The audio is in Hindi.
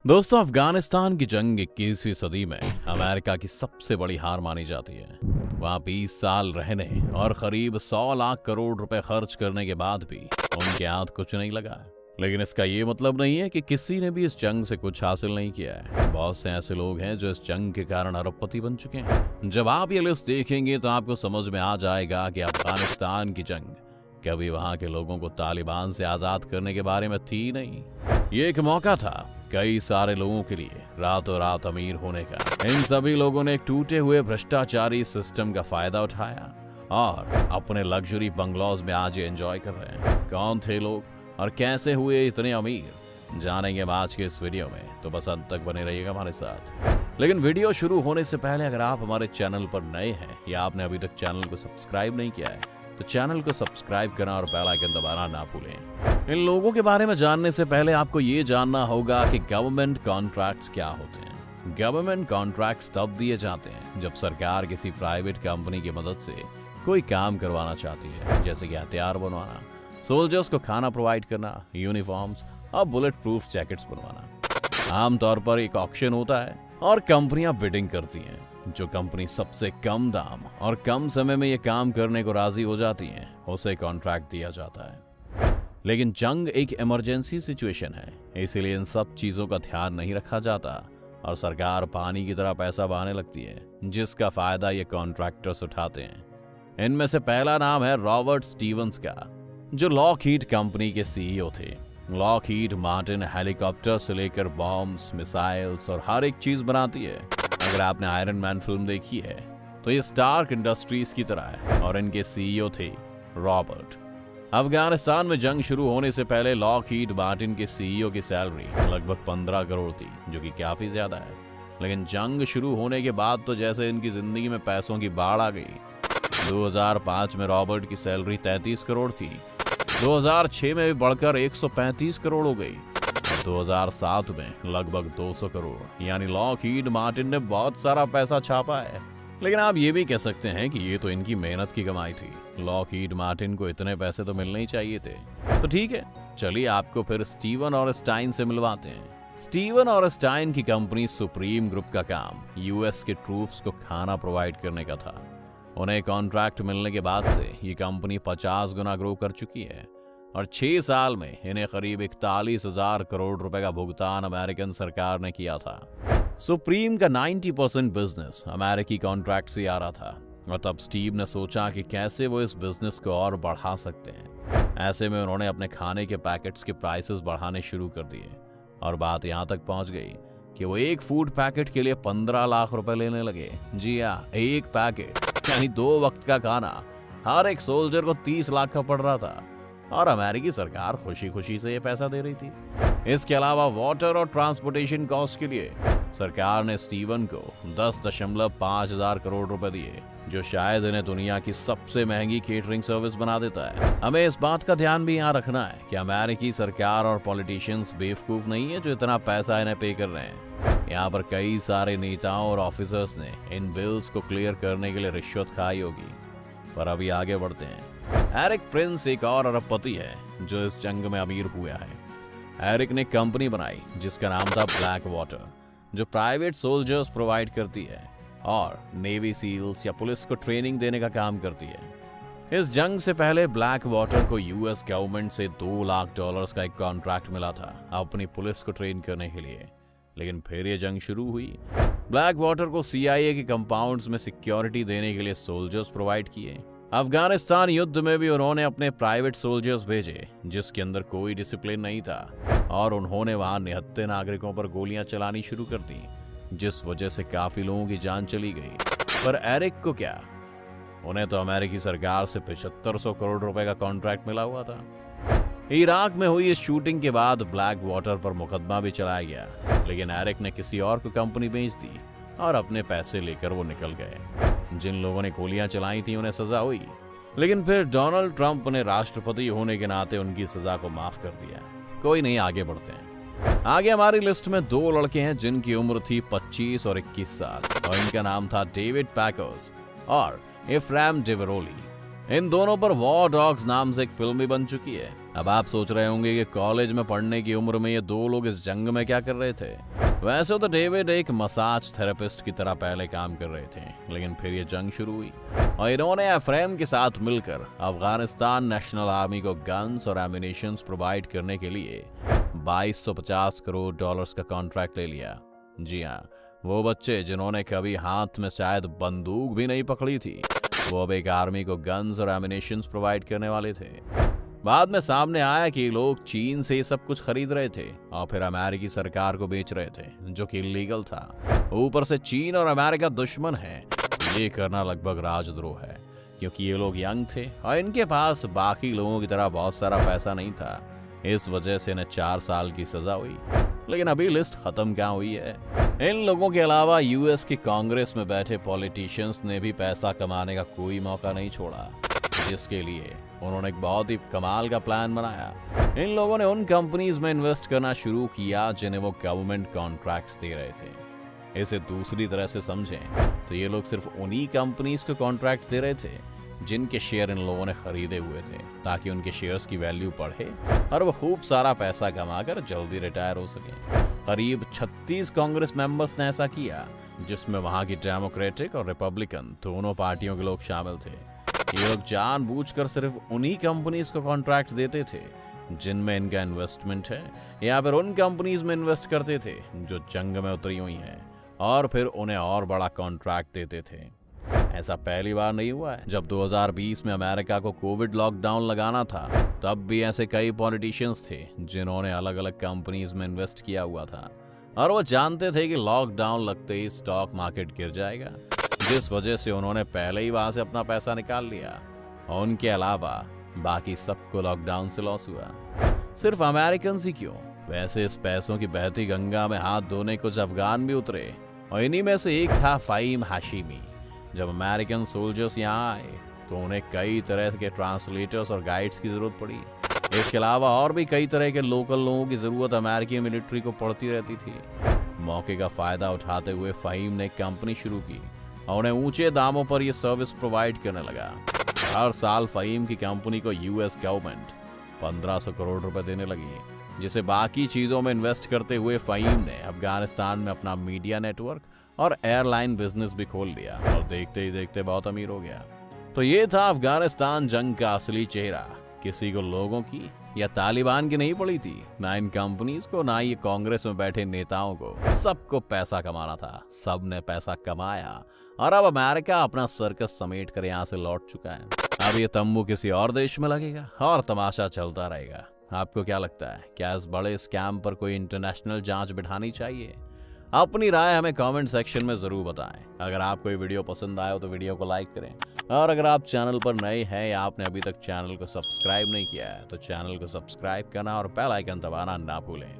दोस्तों, अफगानिस्तान की जंग 21वीं सदी में अमेरिका की सबसे बड़ी हार मानी जाती है। वहां 20 साल रहने और करीब 100 लाख करोड़ रुपए खर्च करने के बाद भी उनके हाथ कुछ नहीं लगा। लेकिन इसका ये मतलब नहीं है कि किसी ने भी इस जंग से कुछ हासिल नहीं किया है। बहुत से ऐसे लोग हैं जो इस जंग के कारण अरबपति बन चुके हैं। जब आप ये लिस्ट देखेंगे तो आपको समझ में आ जाएगा कि अफगानिस्तान की जंग कभी वहां के लोगों को तालिबान से आजाद करने के बारे में थी नहीं। ये एक मौका था कई सारे लोगों के लिए रातों रात अमीर होने का। इन सभी लोगों ने टूटे हुए भ्रष्टाचारी सिस्टम का फायदा उठाया और अपने लग्जरी बंगलौज में आज एंजॉय कर रहे हैं। कौन थे लोग और कैसे हुए इतने अमीर, जानेंगे हम आज के इस वीडियो में। तो बस अंत तक बने रहिएगा हमारे साथ। लेकिन वीडियो शुरू होने से पहले अगर आप हमारे चैनल पर नए हैं या आपने अभी तक चैनल को सब्सक्राइब नहीं किया है तो चैनल को सब्सक्राइब करना और बेल आइकन दबाना ना भूलें। इन लोगों के बारे में जानने से पहले आपको ये जानना होगा कि गवर्नमेंट कॉन्ट्रैक्ट्स क्या होते हैं। गवर्नमेंट कॉन्ट्रैक्ट्स तब दिए जाते हैं जब सरकार किसी प्राइवेट कंपनी की मदद से कोई काम करवाना चाहती है, जैसे कि हथियार बनवाना, सोल्जर्स को खाना प्रोवाइड करना, यूनिफॉर्म्स और बुलेट प्रूफ जैकेट्स बनवाना। आमतौर पर एक ऑक्शन होता है और कंपनियां बिडिंग करती हैं। जो कंपनी सबसे कम दाम और कम समय में ये काम करने को राजी हो जाती है उसे कॉन्ट्रैक्ट दिया जाता है। लेकिन जंग एक इमरजेंसी सिचुएशन है, इसीलिए इन सब चीजों का ध्यान नहीं रखा जाता और सरकार पानी की तरह पैसा बहाने लगती है, जिसका फायदा ये कॉन्ट्रैक्टर्स उठाते हैं। इनमें से पहला नाम है रॉबर्ट स्टीवंस का, जो लॉकहीड कंपनी के सीईओ थे। लॉकहीड मार्टिन हेलीकॉप्टर से लेकर बॉम्ब्स, मिसाइल्स और हर एक चीज बनाती है। अगर आपने आयरन मैन फिल्म देखी है तो ये स्टार्क इंडस्ट्रीज की तरह है और इनके सीईओ थे रॉबर्ट। अफगानिस्तान में जंग शुरू होने से पहले लॉकहीड मार्टिन के सीईओ की सैलरी लगभग 15 करोड़ थी, जो कि काफी ज्यादा है। लेकिन जंग शुरू होने के बाद तो जैसे इनकी जिंदगी में पैसों की बाढ़ आ गई। 2005 में रॉबर्ट की सैलरी 33 करोड़ थी, 2006 में भी बढ़कर 135 करोड़ हो गई, 2007 में लगभग 200 करोड़। यानी लॉकहीड मार्टिन ने बहुत सारा पैसा छापा है। लेकिन आप ये भी कह सकते हैं कि ये तो इनकी मेहनत की कमाई थी। लॉकहीड मार्टिन को इतने पैसे तो मिलने ही चाहिए थे। तो ठीक है, चलिए आपको फिर स्टीवन और स्टाइन से मिलवाते हैं। स्टीवन और स्टाइन की कंपनी सुप्रीम ग्रुप का काम यूएस के ट्रूप्स को खाना प्रोवाइड करने का था। उन्हें कॉन्ट्रैक्ट मिलने के बाद से ये कंपनी 50 गुना ग्रो कर चुकी है और 6 साल में इन्हें करीब 41,000 करोड़ रुपए का भुगतान अमेरिकन सरकार ने किया था। सुप्रीम का 90% बिजनेस अमेरिकी कॉन्ट्रैक्ट से आ रहा था और तब स्टीव ने सोचा कि कैसे वो इस बिजनेस को और बढ़ा सकते हैं। ऐसे में उन्होंने अपने खाने के पैकेट्स के प्राइसेस बढ़ाने शुरू कर दिए और बात यहाँ तक पहुंच गई कि वो एक फूड पैकेट के लिए 15 लाख रुपए लेने लगे। जी हाँ, एक पैकेट यानी 2 वक्त का खाना हर एक सोल्जर को 30 लाख का पड़ रहा था और अमेरिकी सरकार खुशी खुशी से ये पैसा दे रही थी। इसके अलावा वाटर और ट्रांसपोर्टेशन कॉस्ट के लिए सरकार ने स्टीवन को 10.5 हजार करोड़ रुपए दिए, जो शायद इन्हें दुनिया की सबसे महंगी केटरिंग सर्विस बना देता है। हमें इस बात का ध्यान भी यहाँ रखना है कि अमेरिकी सरकार और पॉलिटिशियंस बेवकूफ नहीं है जो इतना पैसा इन्हें पे कर रहे हैं। यहाँ पर कई सारे नेताओं और ऑफिसर्स ने इन बिल्स को क्लियर करने के लिए रिश्वत खाई होगी। पर अभी आगे बढ़ते हैं। एरिक प्रिंस एक और अरबपति है जो इस जंग में अमीर हुआ है। एरिक ने कंपनी बनाई जिसका नाम था ब्लैक वाटर, जो प्राइवेट सोल्जर्स प्रोवाइड करती है और नेवी सील्स या पुलिस को ट्रेनिंग देने का काम करती है। इस जंग से पहले ब्लैक वाटर को यूएस गवर्नमेंट से $2 लाख का एक कॉन्ट्रैक्ट मिला था अपनी पुलिस को ट्रेन करने के लिए। लेकिन फिर ये जंग शुरू हुई। ब्लैक वाटर को CIA के कंपाउंड्स में सिक्योरिटी देने के लिए सोल्जर्स प्रोवाइड किए। अफगानिस्तान युद्ध में भी उन्होंने अपने प्राइवेट सोल्जर्स भेजे जिसके अंदर कोई डिसिप्लिन नहीं था और उन्होंने वहां निहत्थे नागरिकों पर गोलियां चलानी शुरू कर दी, जिस वजह से काफी लोगों की जान चली गई। पर एरिक को क्या, उन्हें तो अमेरिकी सरकार से 7500 करोड़ रुपए का कॉन्ट्रैक्ट मिला हुआ था। इराक में हुई इस शूटिंग के बाद ब्लैक वाटर पर मुकदमा भी चलाया गया, लेकिन एरिक ने किसी और को कंपनी बेच दी और अपने पैसे लेकर वो निकल गए। जिन लोगों ने गोलियां चलाई थी उन्हें सजा हुई, लेकिन फिर डोनाल्ड ट्रंप ने राष्ट्रपति होने के नाते उनकी सजा को माफ कर दिया। कोई नहीं, आगे बढ़ते हैं। आगे हमारी लिस्ट में 2 लड़के हैं जिनकी उम्र थी 25 और 21 साल और इनका नाम था डेविड पैकर्स और इफ्राम डेवरोली। इन दोनों पर वॉर डॉग्स नाम से एक फिल्म भी बन चुकी है। अब आप सोच रहे होंगे कि कॉलेज में पढ़ने की उम्र में ये दो लोग इस जंग में क्या कर रहे थे। वैसे तो डेविड एक मसाज थेरेपिस्ट की तरह पहले काम कर रहे थे, लेकिन फिर ये जंग शुरू हुई और इन्होंने एफ्रेम के साथ मिलकर अफगानिस्तान नेशनल आर्मी को गन्स और एमिनेशंस प्रोवाइड करने के लिए 2250 करोड़ डॉलर्स का कॉन्ट्रैक्ट ले लिया। जी हाँ, वो बच्चे जिन्होंने कभी हाथ में शायद बंदूक भी नहीं पकड़ी थी, वो अब एक आर्मी को गन्स और एमिनेशंस प्रोवाइड करने वाले थे। बाद में सामने आया कि लोग चीन से सब कुछ खरीद रहे थे और फिर अमेरिकी सरकार को बेच रहे थे, जो कि इलीगल था। ऊपर से चीन और अमेरिका दुश्मन है। ये करना लगभग राजद्रोह है, क्योंकि ये लोग यंग थे और इनके पास बाकी लोगों की तरह बहुत सारा पैसा नहीं था। इस वजह से इन्हें 4 साल की सजा हुई। लेकिन अभी लिस्ट खत्म क्या हुई है। इन लोगों के अलावा यूएस की कांग्रेस में बैठे पॉलिटिशियंस ने भी पैसा कमाने का कोई मौका नहीं छोड़ा, जिसके लिए उन्होंने एक बहुत ही कमाल का प्लान बनाया। इन लोगों ने उन कंपनीज में इन्वेस्ट करना शुरू किया जिन्हें वो गवर्नमेंट कॉन्ट्रैक्ट्स दे रहे थे। इसे दूसरी तरह से समझें तो ये लोग सिर्फ उन्हीं कंपनीज को कॉन्ट्रैक्ट दे रहे थे जिनके शेयर इन लोगों ने खरीदे हुए थे, ताकि उनके शेयर्स की वैल्यू बढ़े और वो खूब सारा पैसा कमाकर जल्दी रिटायर हो सके। करीब 36 कांग्रेस मेंबर्स ने ऐसा किया, जिसमें वहां की डेमोक्रेटिक और रिपब्लिकन दोनों पार्टियों के लोग शामिल थे। ये लोग जानबूझकर सिर्फ उन्हीं कंपनीज को कॉन्ट्रैक्ट देते थे जिनमें इनका इन्वेस्टमेंट है, या फिर उन कंपनीज में इन्वेस्ट करते थे जो जंग में उतरी हुई हैं, और फिर उन्हें और बड़ा कॉन्ट्रैक्ट देते थे। ऐसा पहली बार नहीं हुआ है। जब 2020 में अमेरिका को कोविड लॉकडाउन लगाना था, तब भी ऐसे कई पॉलिटिशियंस थे जिन्होंने अलग अलग कंपनीज में इन्वेस्ट किया हुआ था और वो जानते थे कि लॉकडाउन लगते ही स्टॉक मार्केट गिर जाएगा, जिस वजह से उन्होंने पहले ही वहां से अपना पैसा निकाल लिया। और उनके अलावा बाकी सबको लॉकडाउन से लॉस हुआ। सिर्फ अमेरिकन ही क्यों, वैसे इस पैसों की बहती गंगा में हाथ धोने कुछ अफगान भी उतरे, और इन्हीं में से एक था फ़हीम हाशिमी। जब अमेरिकन सोल्जर्स यहाँ आए तो उन्हें कई तरह के ट्रांसलेटर्स और गाइड्स की जरूरत पड़ी। इसके अलावा और भी कई तरह के लोकल लोगों की जरूरत अमेरिकी मिलिट्री को पड़ती रहती थी। मौके का फायदा उठाते हुए फ़हीम ने एक कंपनी शुरू की और उन्हें ऊंचे दामों पर यह सर्विस प्रोवाइड करने लगा। हर साल फ़हीम की कंपनी को यूएस गवर्नमेंट 1500 करोड़ रुपए देने लगी, जिसे बाकी चीजों में इन्वेस्ट करते हुए फ़हीम ने अफगानिस्तान में अपना मीडिया नेटवर्क और एयरलाइन बिजनेस भी खोल लिया और देखते ही देखते बहुत अमीर हो गया। तो ये था अफगानिस्तान जंग का असली चेहरा। किसी को लोगों की या तालिबान की नहीं पड़ी थी, ना इन कंपनीज को, ना ये कांग्रेस में बैठे नेताओं को। सबको पैसा कमाना था, सब ने पैसा कमाया और अब अमेरिका अपना सर्कस समेट कर यहाँ से लौट चुका है। अब ये तंबू किसी और देश में लगेगा और तमाशा चलता रहेगा। आपको क्या लगता है, क्या इस बड़े स्कैम पर कोई इंटरनेशनल जांच बिठानी चाहिए? अपनी राय हमें कमेंट सेक्शन में जरूर बताएं। अगर आपको ये वीडियो पसंद आया हो तो वीडियो को लाइक करें, और अगर आप चैनल पर नए हैं या आपने अभी तक चैनल को सब्सक्राइब नहीं किया है तो चैनल को सब्सक्राइब करना और बेल आइकन दबाना ना भूलें।